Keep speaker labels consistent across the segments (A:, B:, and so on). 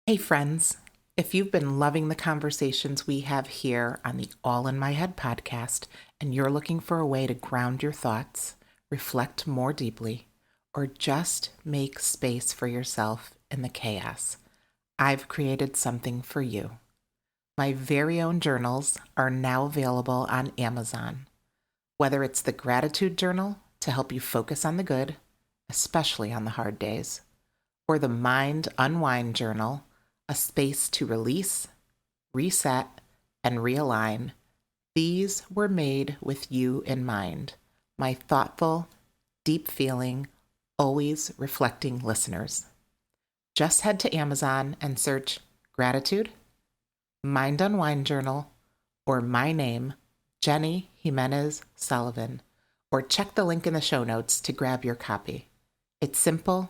A: Hey, friends. If you've been loving the conversations we have here on the All in My Head podcast, and you're looking for a way to ground your thoughts, reflect more deeply, or just make space for yourself in the chaos, I've created something for you. My very own journals are now available on Amazon. Whether it's the gratitude journal to help you focus on the good, especially on the hard days, or the Mind Unwind Journal, a space to release, reset, and realign. These were made with you in mind, my thoughtful, deep feeling, always reflecting listeners. Just head to Amazon and search Gratitude, Mind Unwind Journal, or my name, Jenny Jimenez-Sullivan, or check the link in the show notes to grab your copy. It's simple,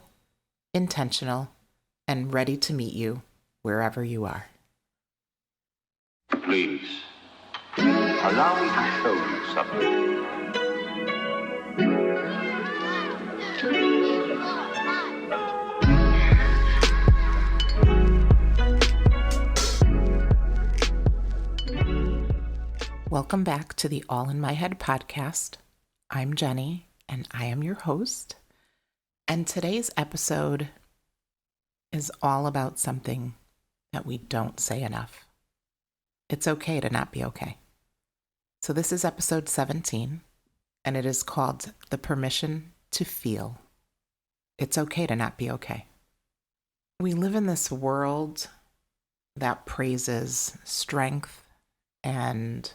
A: intentional, and ready to meet you wherever you are.
B: Please, allow me to show you something.
A: Welcome back to the All in My Head podcast. I'm Jenny, and I am your host. And today's episode is all about something that we don't say enough. It's okay to not be okay. So this is episode 17, and it is called The Permission to Feel. It's okay to not be okay. We live in this world that praises strength and,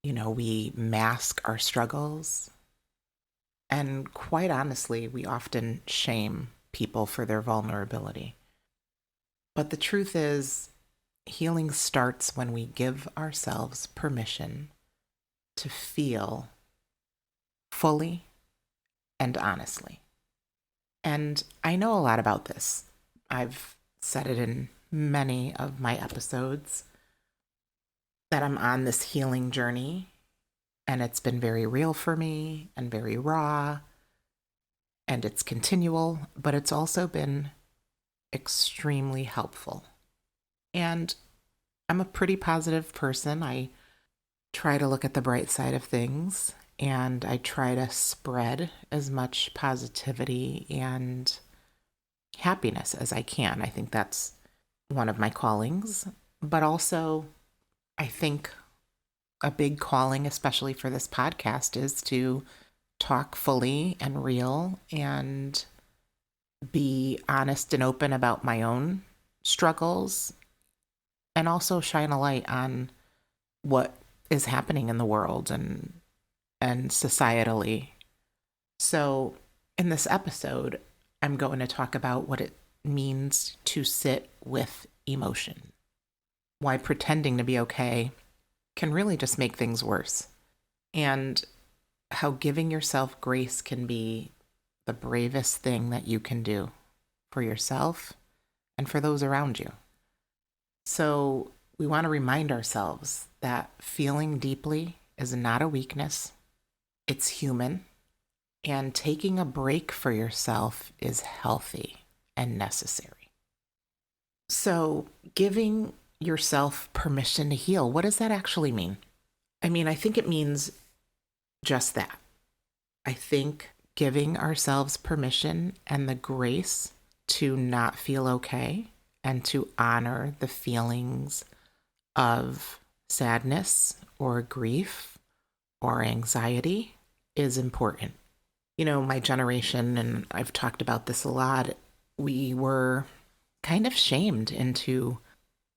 A: we mask our struggles. And quite honestly, we often shame people for their vulnerability. But the truth is, healing starts when we give ourselves permission to feel fully and honestly. And I know a lot about this. I've said it in many of my episodes that I'm on this healing journey, and it's been very real for me and very raw, and it's continual, but it's also been extremely helpful. And I'm a pretty positive person. I try to look at the bright side of things, and I try to spread as much positivity and happiness as I can. I think that's one of my callings, but also I think a big calling, especially for this podcast, is to talk fully and real and be honest and open about my own struggles, and also shine a light on what is happening in the world and societally. So in this episode, I'm going to talk about what it means to sit with emotion, why pretending to be okay can really just make things worse, and how giving yourself grace can be the bravest thing that you can do for yourself and for those around you. So we want to remind ourselves that feeling deeply is not a weakness. It's human. And taking a break for yourself is healthy and necessary. So giving yourself permission to heal, what does that actually mean? I think it means just that. I think giving ourselves permission and the grace to not feel okay and to honor the feelings of sadness or grief or anxiety is important. My generation, and I've talked about this a lot, we were kind of shamed into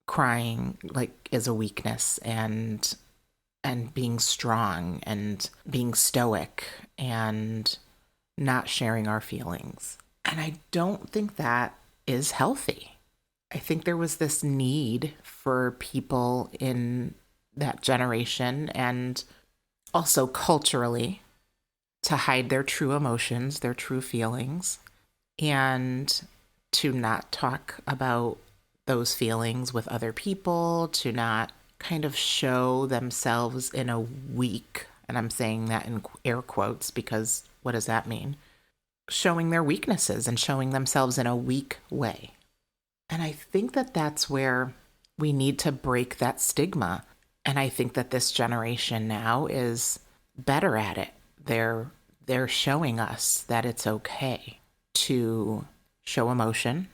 A: crying like as a weakness and being strong and being stoic and not sharing our feelings. And I don't think that is healthy. I think there was this need for people in that generation and also culturally to hide their true emotions, their true feelings, and to not talk about those feelings with other people, to not kind of show themselves in a weak, and I'm saying that in air quotes because what does that mean? Showing their weaknesses and showing themselves in a weak way. And I think that that's where we need to break that stigma. And I think that this generation now is better at it. They're showing us that it's okay to show emotion,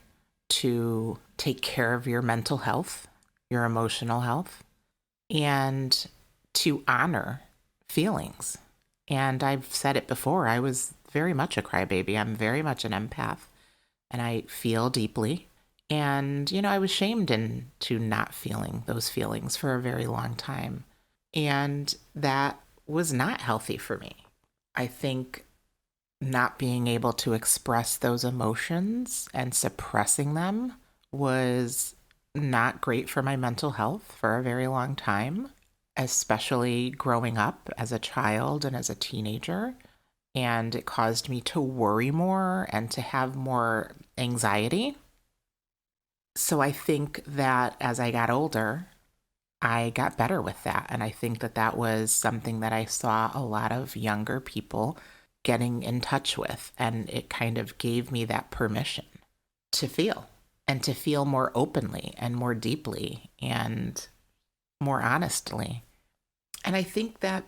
A: to take care of your mental health, your emotional health, and to honor feelings. And I've said it before, I was very much a crybaby. I'm very much an empath, and I feel deeply. And, I was shamed into not feeling those feelings for a very long time. And that was not healthy for me. I think not being able to express those emotions and suppressing them was not great for my mental health for a very long time, especially growing up as a child and as a teenager. And it caused me to worry more and to have more anxiety. So I think that as I got older, I got better with that. And I think that that was something that I saw a lot of younger people getting in touch with. And it kind of gave me that permission to feel and to feel more openly and more deeply and more honestly. And I think that,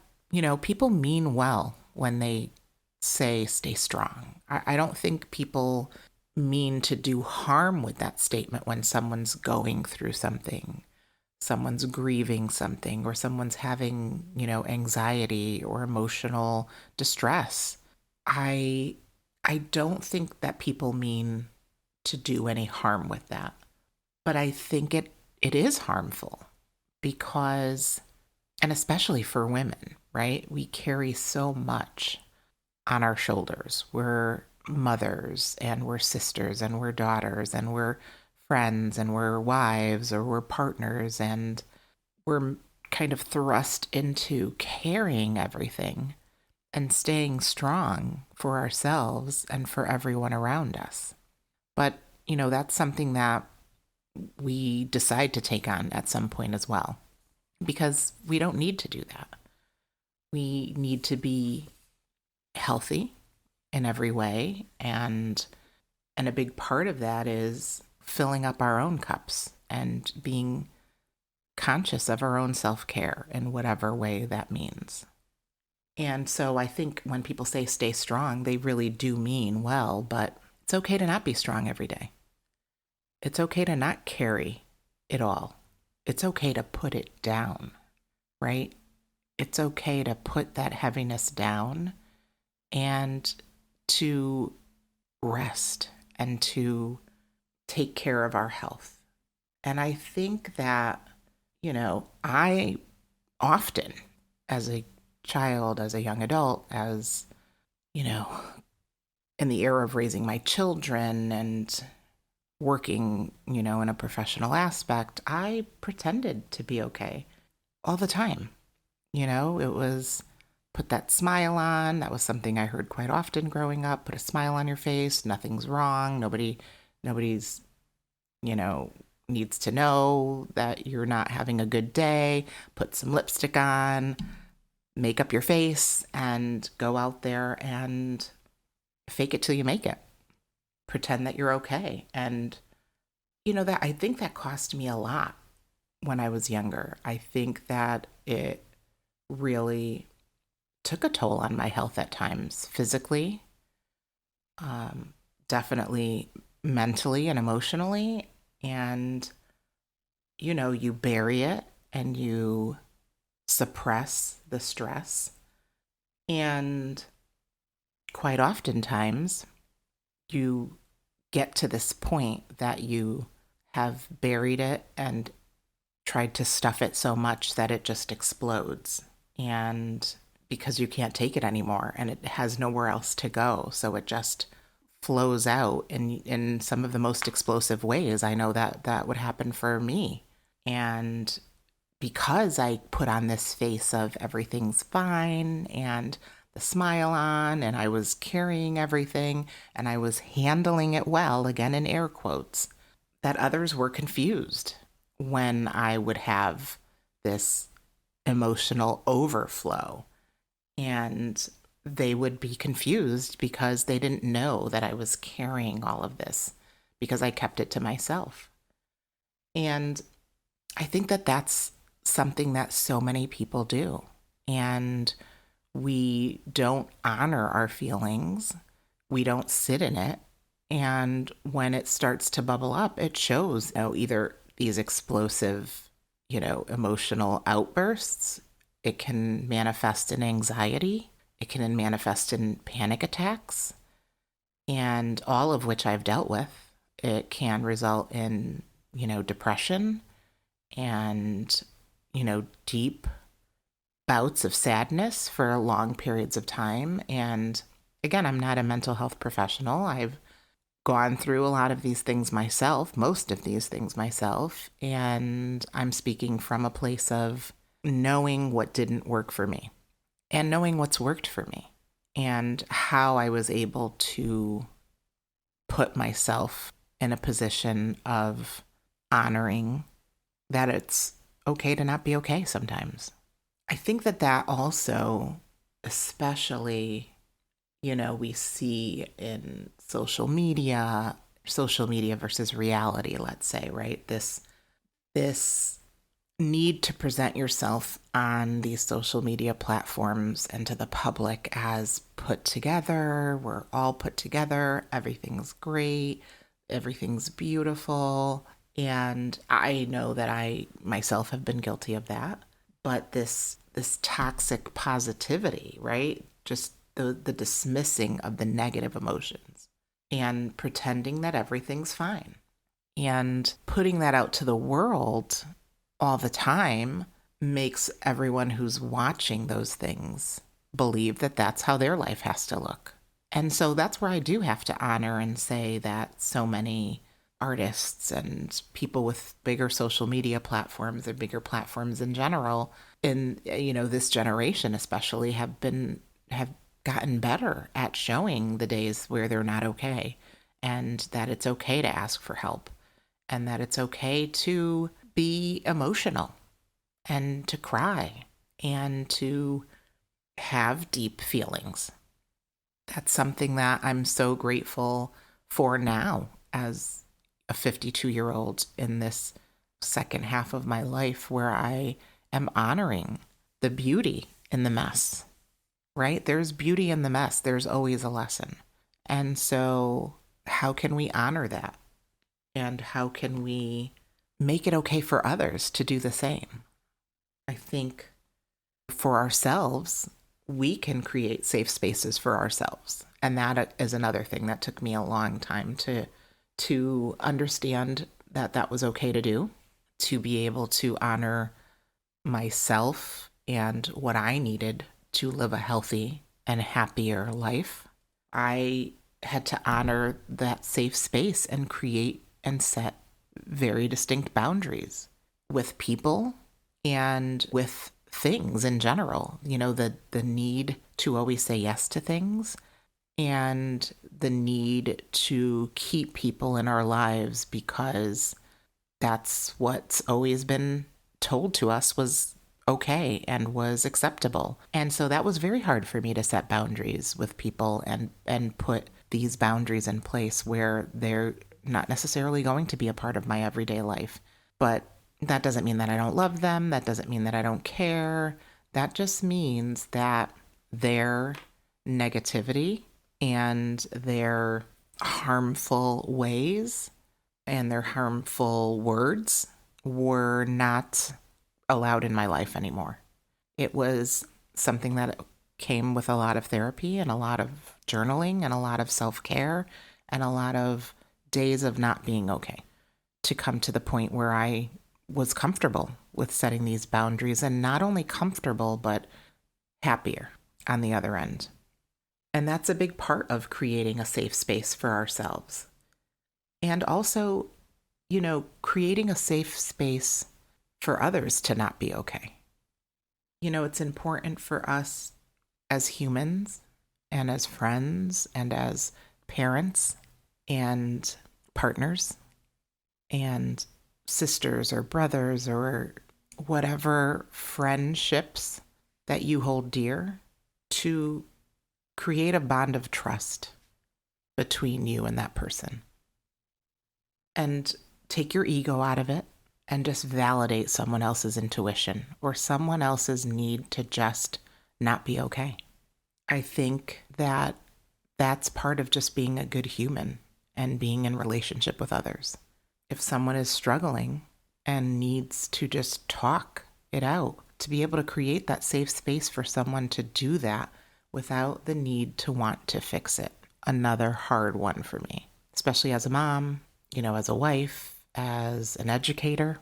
A: people mean well when they say stay strong. I don't think people mean to do harm with that statement when someone's going through something, someone's grieving something, or someone's having, anxiety or emotional distress. I don't think that people mean to do any harm with that. But I think it is harmful because, and especially for women, right? We carry so much on our shoulders. We're mothers and we're sisters and we're daughters and we're friends and we're wives or we're partners, and we're kind of thrust into carrying everything and staying strong for ourselves and for everyone around us. But, that's something that we decide to take on at some point as well, because we don't need to do that. We need to be healthy in every way, and a big part of that is filling up our own cups and being conscious of our own self-care in whatever way that means. And so I think when people say stay strong, they really do mean well, but it's okay to not be strong every day. It's okay to not carry it all. It's okay to put it down, right? It's okay to put that heaviness down and to rest and to take care of our health. And I think that, I often, as a child, as a young adult, as, in the era of raising my children and working, in a professional aspect, I pretended to be okay all the time. It was put that smile on. That was something I heard quite often growing up. Put a smile on your face. Nothing's wrong. Nobody's, needs to know that you're not having a good day. Put some lipstick on, make up your face, and go out there and fake it till you make it. Pretend that you're okay. And, that I think that cost me a lot when I was younger. I think that it really took a toll on my health at times, physically, definitely mentally and emotionally. And, you bury it and you suppress the stress. And quite oftentimes, you get to this point that you have buried it and tried to stuff it so much that it just explodes. And because you can't take it anymore and it has nowhere else to go. So it just flows out in some of the most explosive ways. I know that would happen for me. And because I put on this face of everything's fine and the smile on, and I was carrying everything and I was handling it well, again in air quotes, that others were confused when I would have this emotional overflow. And they would be confused because they didn't know that I was carrying all of this because I kept it to myself. And I think that that's something that so many people do. And we don't honor our feelings. We don't sit in it. And when it starts to bubble up, it shows, either these explosive, emotional outbursts. It can manifest in anxiety. It can manifest in panic attacks, and all of which I've dealt with. It can result in, depression and, deep bouts of sadness for long periods of time. And again, I'm not a mental health professional. I've gone through a lot of these things myself, most of these things myself, and I'm speaking from a place of knowing what didn't work for me and knowing what's worked for me and how I was able to put myself in a position of honoring that it's okay to not be okay sometimes. I think that also, especially, we see in social media versus reality, let's say, right? This need to present yourself on these social media platforms and to the public as put together. We're all put together. Everything's great. Everything's beautiful. And I know that I myself have been guilty of that. But this toxic positivity, right? Just the dismissing of the negative emotions and pretending that everything's fine and putting that out to the world all the time makes everyone who's watching those things believe that that's how their life has to look. And so that's where I do have to honor and say that so many artists and people with bigger social media platforms or bigger platforms in general in this generation especially have gotten better at showing the days where they're not okay, and that it's okay to ask for help, and that it's okay to be emotional and to cry and to have deep feelings. That's something that I'm so grateful for now as a 52-year-old in this second half of my life, where I am honoring the beauty in the mess, right? There's beauty in the mess. There's always a lesson. And so how can we honor that? And how can we make it okay for others to do the same? I think for ourselves, we can create safe spaces for ourselves. And that is another thing that took me a long time to understand that was okay to do, to be able to honor myself and what I needed to live a healthy and happier life. I had to honor that safe space and create and set very distinct boundaries with people and with things in general. The need to always say yes to things, and the need to keep people in our lives because that's what's always been told to us was okay and was acceptable. And so that was very hard for me to set boundaries with people and put these boundaries in place where they're not necessarily going to be a part of my everyday life. But that doesn't mean that I don't love them. That doesn't mean that I don't care. That just means that their negativity and their harmful ways and their harmful words were not allowed in my life anymore. It was something that came with a lot of therapy and a lot of journaling and a lot of self-care and a lot of days of not being okay to come to the point where I was comfortable with setting these boundaries, and not only comfortable, but happier on the other end. And that's a big part of creating a safe space for ourselves. And also, creating a safe space for others to not be okay. It's important for us as humans and as friends and as parents and partners and sisters or brothers or whatever friendships that you hold dear, to create a bond of trust between you and that person. And take your ego out of it and just validate someone else's intuition or someone else's need to just not be okay. I think that that's part of just being a good human and being in relationship with others. If someone is struggling and needs to just talk it out, to be able to create that safe space for someone to do that without the need to want to fix it. Another hard one for me, especially as a mom, as a wife, as an educator,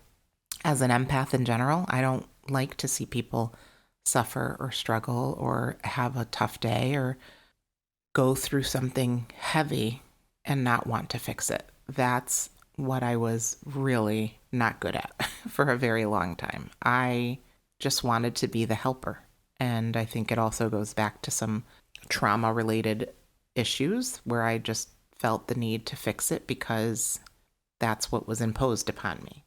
A: as an empath in general. I don't like to see people suffer or struggle or have a tough day or go through something heavy and not want to fix it. That's what I was really not good at for a very long time. I just wanted to be the helper. And I think it also goes back to some trauma-related issues where I just felt the need to fix it because that's what was imposed upon me.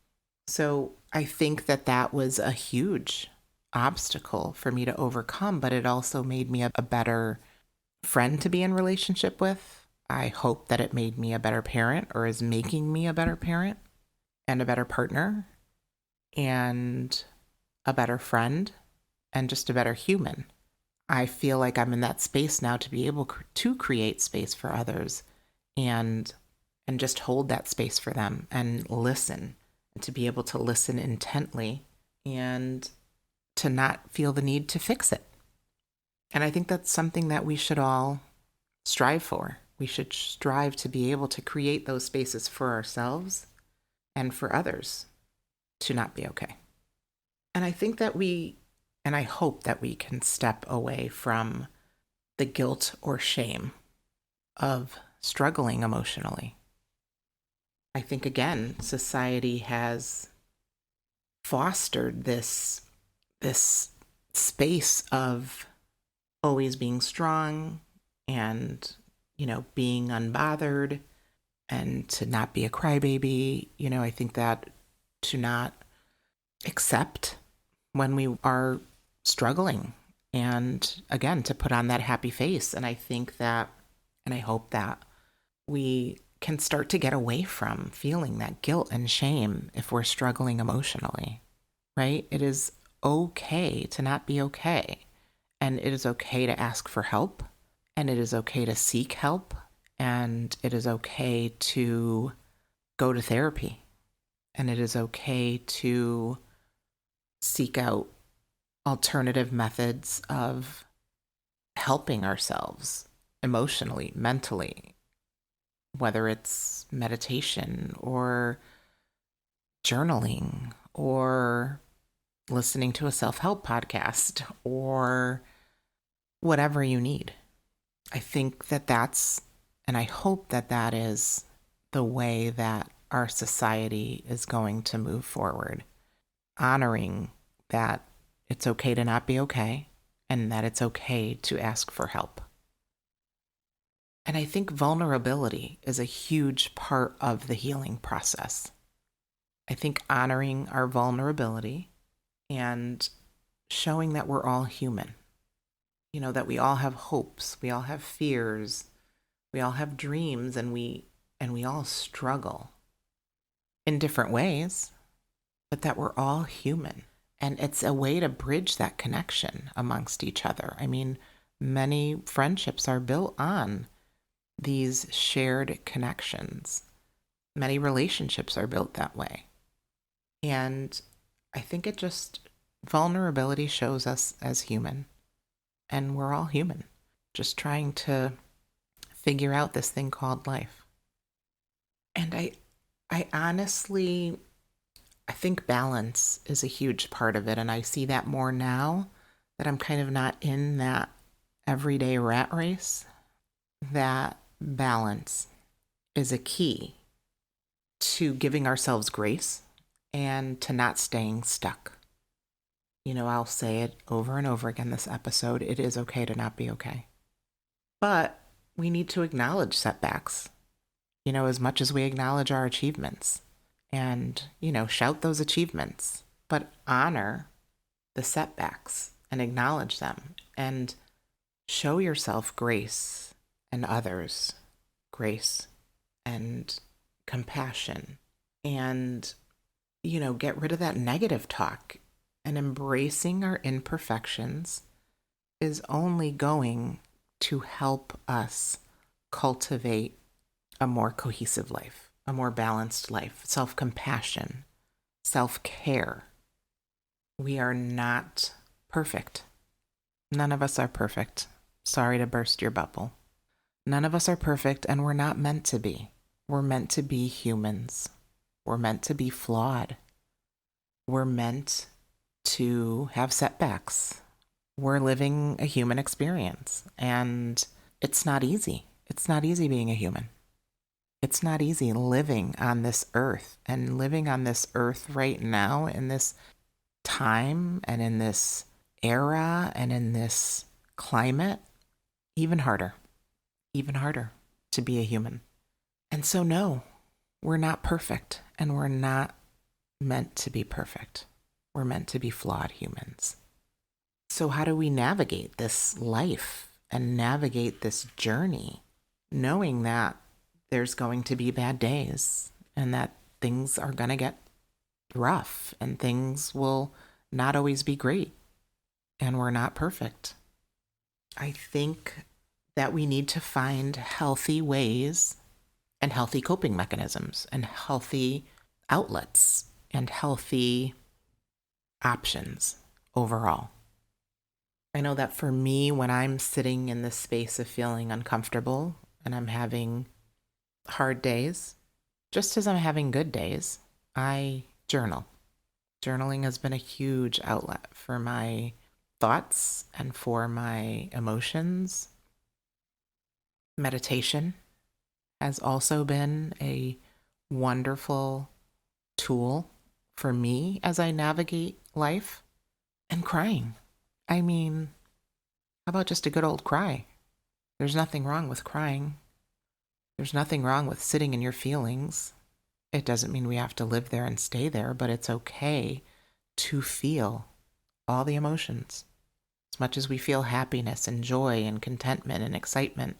A: So I think that was a huge obstacle for me to overcome, but it also made me a better friend to be in relationship with. I hope that it made me a better parent, or is making me a better parent and a better partner and a better friend and just a better human. I feel like I'm in that space now to be able to create space for others and just hold that space for them and listen, and to be able to listen intently and to not feel the need to fix it. And I think that's something that we should all strive for. We should strive to be able to create those spaces for ourselves and for others to not be okay. And I think that and I hope that we can step away from the guilt or shame of struggling emotionally. I think, again, society has fostered this space of always being strong and, being unbothered and to not be a crybaby. I think that to not accept when we are struggling and, again, to put on that happy face. And I think that, and I hope that we can start to get away from feeling that guilt and shame if we're struggling emotionally, right? It is okay to not be okay. And it is okay to ask for help. And it is okay to seek help. And it is okay to go to therapy. And it is okay to seek out alternative methods of helping ourselves emotionally, mentally, whether it's meditation or journaling or listening to a self-help podcast or whatever you need. I think and I hope that is the way that our society is going to move forward, honoring that it's okay to not be okay and that it's okay to ask for help. And I think vulnerability is a huge part of the healing process. I think honoring our vulnerability and showing that we're all human, that we all have hopes, we all have fears, we all have dreams, and we all struggle in different ways, but that we're all human. And it's a way to bridge that connection amongst each other. I mean, many friendships are built on these shared connections. Many relationships are built that way. And I think vulnerability shows us as human. And we're all human, just trying to figure out this thing called life. And I honestly, I think balance is a huge part of it. And I see that more now that I'm kind of not in that everyday rat race, that balance is a key to giving ourselves grace and to not staying stuck. I'll say it over and over again this episode. It is okay to not be okay. But we need to acknowledge setbacks, as much as we acknowledge our achievements and, shout those achievements, but honor the setbacks and acknowledge them and show yourself grace and others grace and compassion and get rid of that negative talk, and embracing our imperfections is only going to help us cultivate a more cohesive life, a more balanced life, self-compassion, self-care. We are not perfect. None of us are perfect. Sorry to burst your bubble. None of us are perfect, and we're not meant to be. We're meant to be humans. We're meant to be flawed. We're meant to have setbacks. We're living a human experience, and it's not easy. It's not easy being a human. It's not easy living on this earth, and living on this earth right now in this time and in this era and in this climate, even harder to be a human. And so, no, we're not perfect, and we're not meant to be perfect. We're meant to be flawed humans. So how do we navigate this life and navigate this journey, knowing that there's going to be bad days and that things are going to get rough and things will not always be great and we're not perfect? I think that we need to find healthy ways and healthy coping mechanisms and healthy outlets and healthy options overall. I know that for me, when I'm sitting in this space of feeling uncomfortable and I'm having hard days, just as I'm having good days, I journal. Journaling has been a huge outlet for my thoughts and for my emotions. Meditation has also been a wonderful tool for me as I navigate life. And crying. I mean, how about just a good old cry? There's nothing wrong with crying. There's nothing wrong with sitting in your feelings. It doesn't mean we have to live there and stay there, but it's okay to feel all the emotions. As much as we feel happiness and joy and contentment and excitement,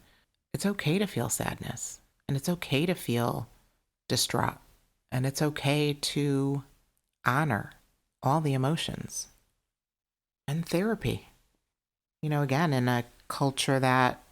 A: it's okay to feel sadness. And it's okay to feel distraught. And it's okay to honor all the emotions. And therapy. Again, in a culture that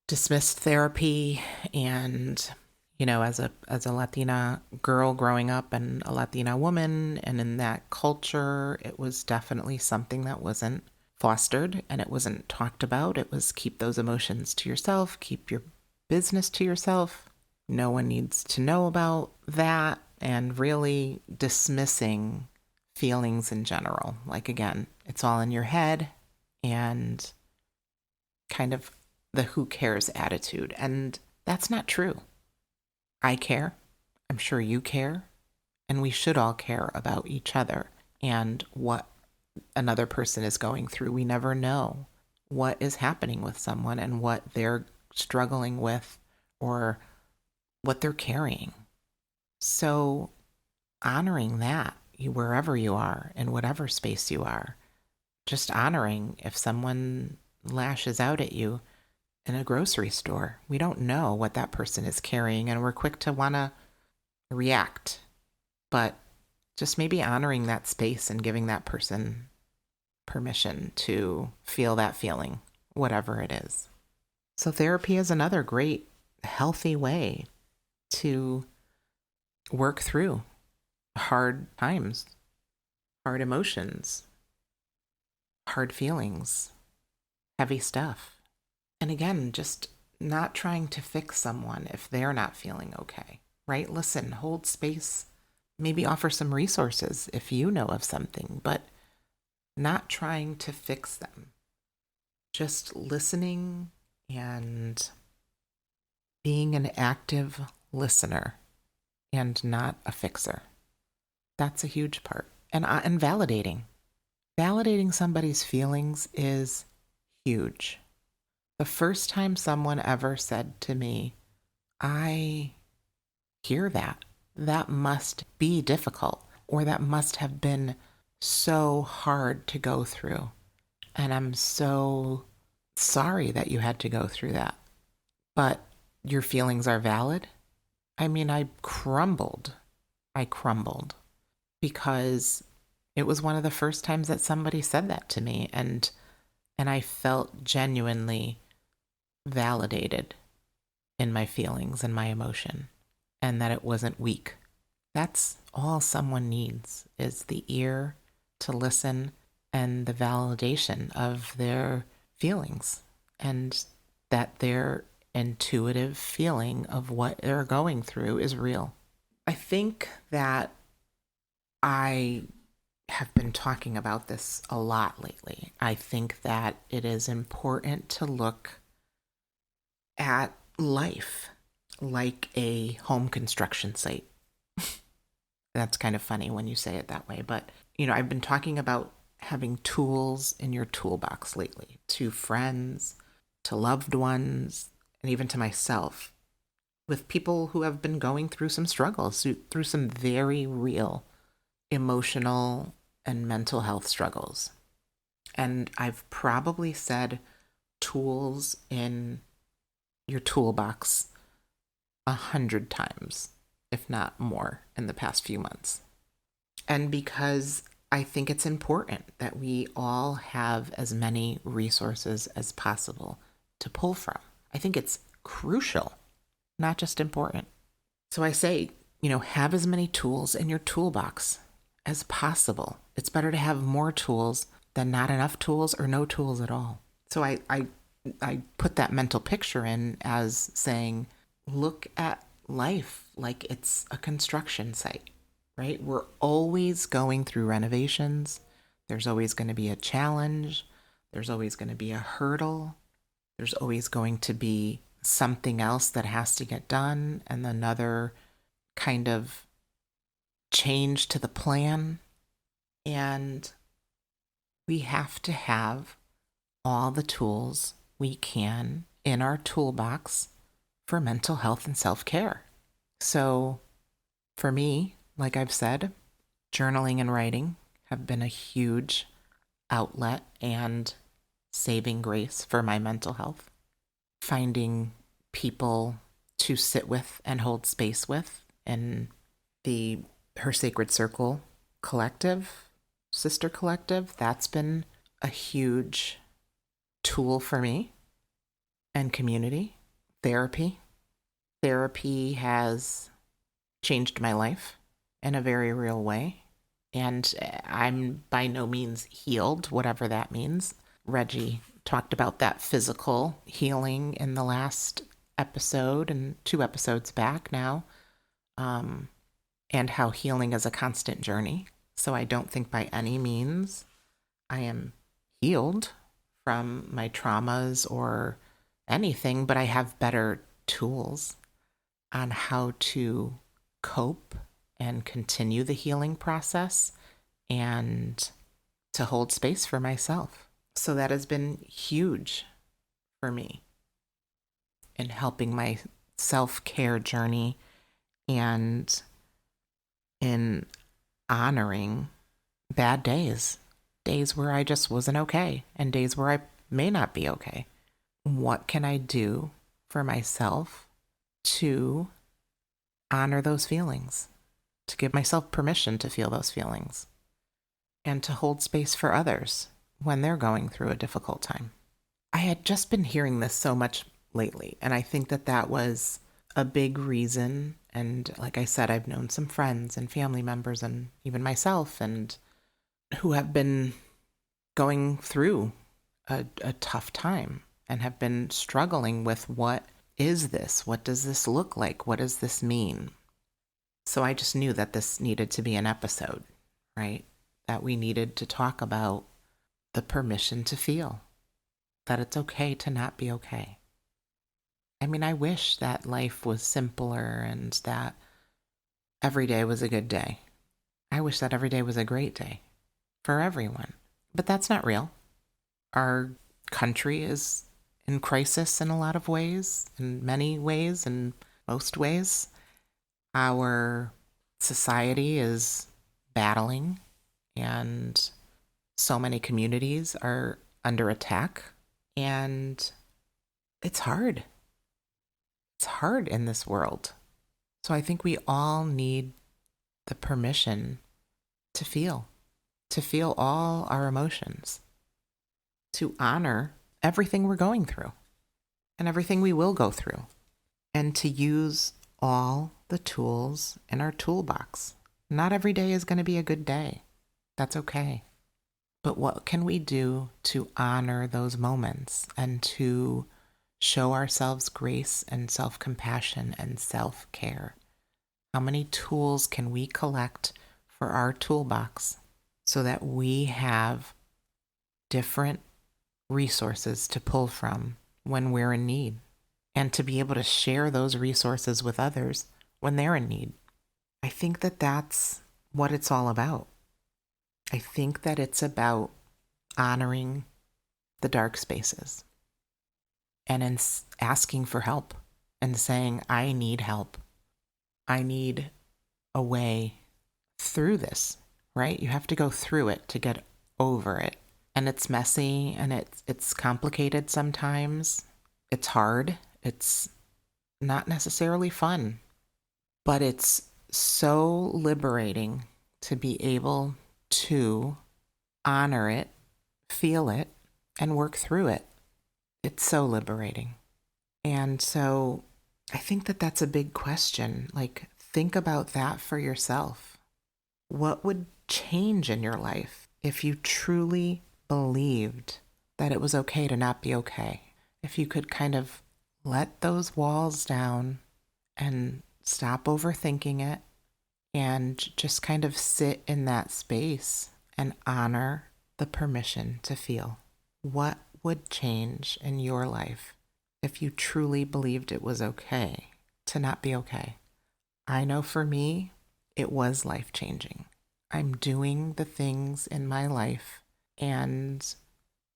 A: dismissed therapy and, as a Latina girl growing up and a Latina woman, and in that culture, it was definitely something that wasn't fostered and it wasn't talked about. It was keep those emotions to yourself, keep your business to yourself. No one needs to know about that, and really dismissing feelings in general. Like, again, it's all in your head, and kind of the who cares attitude. And that's not true. I care. I'm sure you care. And we should all care about each other and what another person is going through. We never know what is happening with someone and what they're struggling with or what they're carrying. So honoring that, wherever you are, in whatever space you are, just honoring if someone lashes out at you in a grocery store. We don't know what that person is carrying, and we're quick to want to react. But just maybe honoring that space and giving that person permission to feel that feeling, whatever it is. So therapy is another great, healthy way to work through hard times, hard emotions, hard feelings, heavy stuff. And again, just not trying to fix someone if they're not feeling okay, right? Listen, hold space, maybe offer some resources if you know of something, but not trying to fix them. Just listening and being an active listener and not a fixer. That's a huge part. And validating. Validating somebody's feelings is huge. The first time someone ever said to me, I hear that. That must be difficult, or that must have been so hard to go through. And I'm so sorry that you had to go through that. But your feelings are valid. I mean, I crumbled. because it was one of the first times that somebody said that to me, and I felt genuinely validated in my feelings and my emotion, and that it wasn't weak. That's all someone needs, is the ear to listen and the validation of their feelings, and that their intuitive feeling of what they're going through is real. I think that I have been talking about this a lot lately. I think that it is important to look at life like a home construction site. That's kind of funny when you say it that way, but I've been talking about having tools in your toolbox lately, to friends, to loved ones, and even to myself, with people who have been going through some struggles, through some very real emotional and mental health struggles. And I've probably said tools in your toolbox 100 times, if not more, in the past few months. And because I think it's important that we all have as many resources as possible to pull from. I think it's crucial, not just important. So I say, have as many tools in your toolbox as possible. It's better to have more tools than not enough tools or no tools at all. So I put that mental picture in as saying, look at life like it's a construction site, right? We're always going through renovations. There's always going to be a challenge. There's always going to be a hurdle. There's always going to be something else that has to get done, and another kind of change to the plan. And we have to have all the tools we can in our toolbox for mental health and self-care. So for me, like I've said, journaling and writing have been a huge outlet and saving grace for my mental health. Finding people to sit with and hold space with in the Her Sacred Circle collective, sister collective, that's been a huge tool for me. And community, therapy. Therapy has changed my life in a very real way. And I'm by no means healed, whatever that means. Reggie talked about that physical healing in the last episode and 2 episodes back now, and how healing is a constant journey. So I don't think by any means I am healed from my traumas or anything, but I have better tools on how to cope and continue the healing process and to hold space for myself. So that has been huge for me in helping my self-care journey and in honoring bad days where I just wasn't okay, and days where I may not be okay. What can I do for myself to honor those feelings, to give myself permission to feel those feelings, and to hold space for others when they're going through a difficult time? I had just been hearing this so much lately, and I think that was a big reason. And like I said, I've known some friends and family members and even myself and who have been going through a tough time and have been struggling with, what is this? What does this look like? What does this mean? So I just knew that this needed to be an episode, right? That we needed to talk about the permission to feel, that it's okay to not be okay. I mean, I wish that life was simpler and that every day was a good day. I wish that every day was a great day for everyone. But that's not real. Our country is in crisis in a lot of ways, in many ways, in most ways. Our society is battling, and so many communities are under attack, and it's hard. It's hard in this world. So I think we all need the permission to feel all our emotions, to honor everything we're going through and everything we will go through, and to use all the tools in our toolbox. Not every day is going to be a good day. That's okay. But what can we do to honor those moments and to show ourselves grace and self-compassion and self-care? How many tools can we collect for our toolbox so that we have different resources to pull from when we're in need, and to be able to share those resources with others when they're in need? I think that that's what it's all about. I think that it's about honoring the dark spaces and asking for help and saying, I need help. I need a way through this, right? You have to go through it to get over it. And it's messy and it's complicated sometimes. It's hard. It's not necessarily fun, but it's so liberating to be able to honor it, feel it, and work through it. It's so liberating. And so I think that that's a big question. Like, think about that for yourself. What would change in your life if you truly believed that it was okay to not be okay? If you could kind of let those walls down and stop overthinking it and just kind of sit in that space and honor the permission to feel. What would change in your life if you truly believed it was okay to not be okay? I know for me, it was life-changing. I'm doing the things in my life and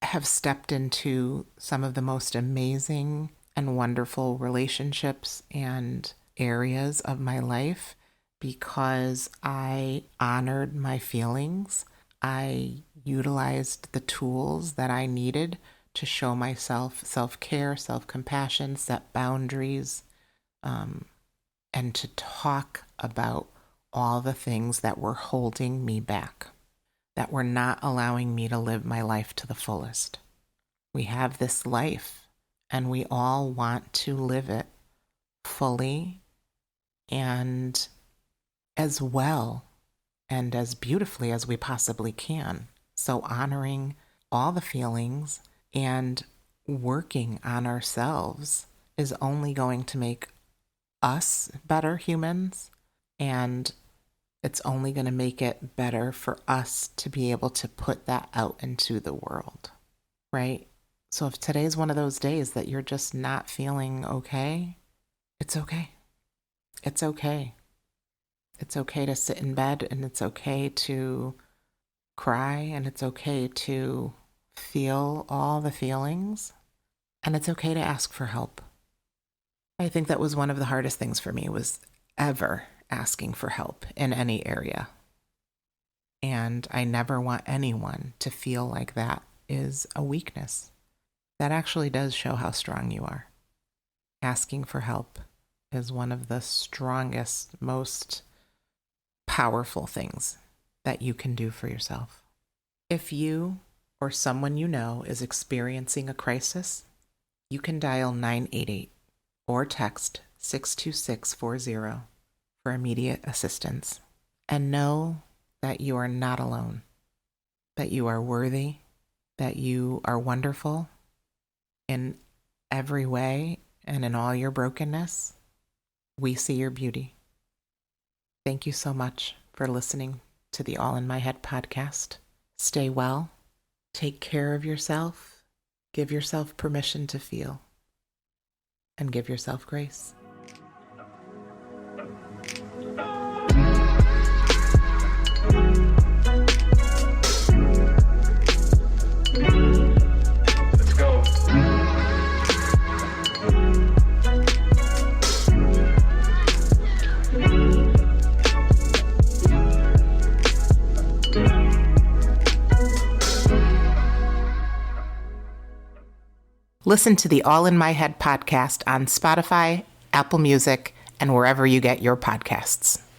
A: have stepped into some of the most amazing and wonderful relationships and areas of my life because I honored my feelings. I utilized the tools that I needed to show myself self-care, self-compassion, set boundaries, and to talk about all the things that were holding me back, that were not allowing me to live my life to the fullest. We have this life, and we all want to live it fully and as well and as beautifully as we possibly can. So honoring all the feelings and working on ourselves is only going to make us better humans, and it's only going to make it better for us to be able to put that out into the world, right? So if today's one of those days that you're just not feeling okay, it's okay. It's okay. It's okay to sit in bed, and it's okay to cry, and it's okay to feel all the feelings, and it's okay to ask for help. I think that was one of the hardest things for me, was ever asking for help in any area. And I never want anyone to feel like that is a weakness. That actually does show how strong you are. Asking for help is one of the strongest, most powerful things that you can do for yourself. If you or someone you know is experiencing a crisis, you can dial 988 or text 62640 for immediate assistance. And know that you are not alone, that you are worthy, that you are wonderful in every way, and in all your brokenness, we see your beauty. Thank you so much for listening to the All in My Head podcast. Stay well, take care of yourself, give yourself permission to feel, and give yourself grace.
B: Let's go.
A: Listen to the All in My Head podcast on Spotify, Apple Music, and wherever you get your podcasts.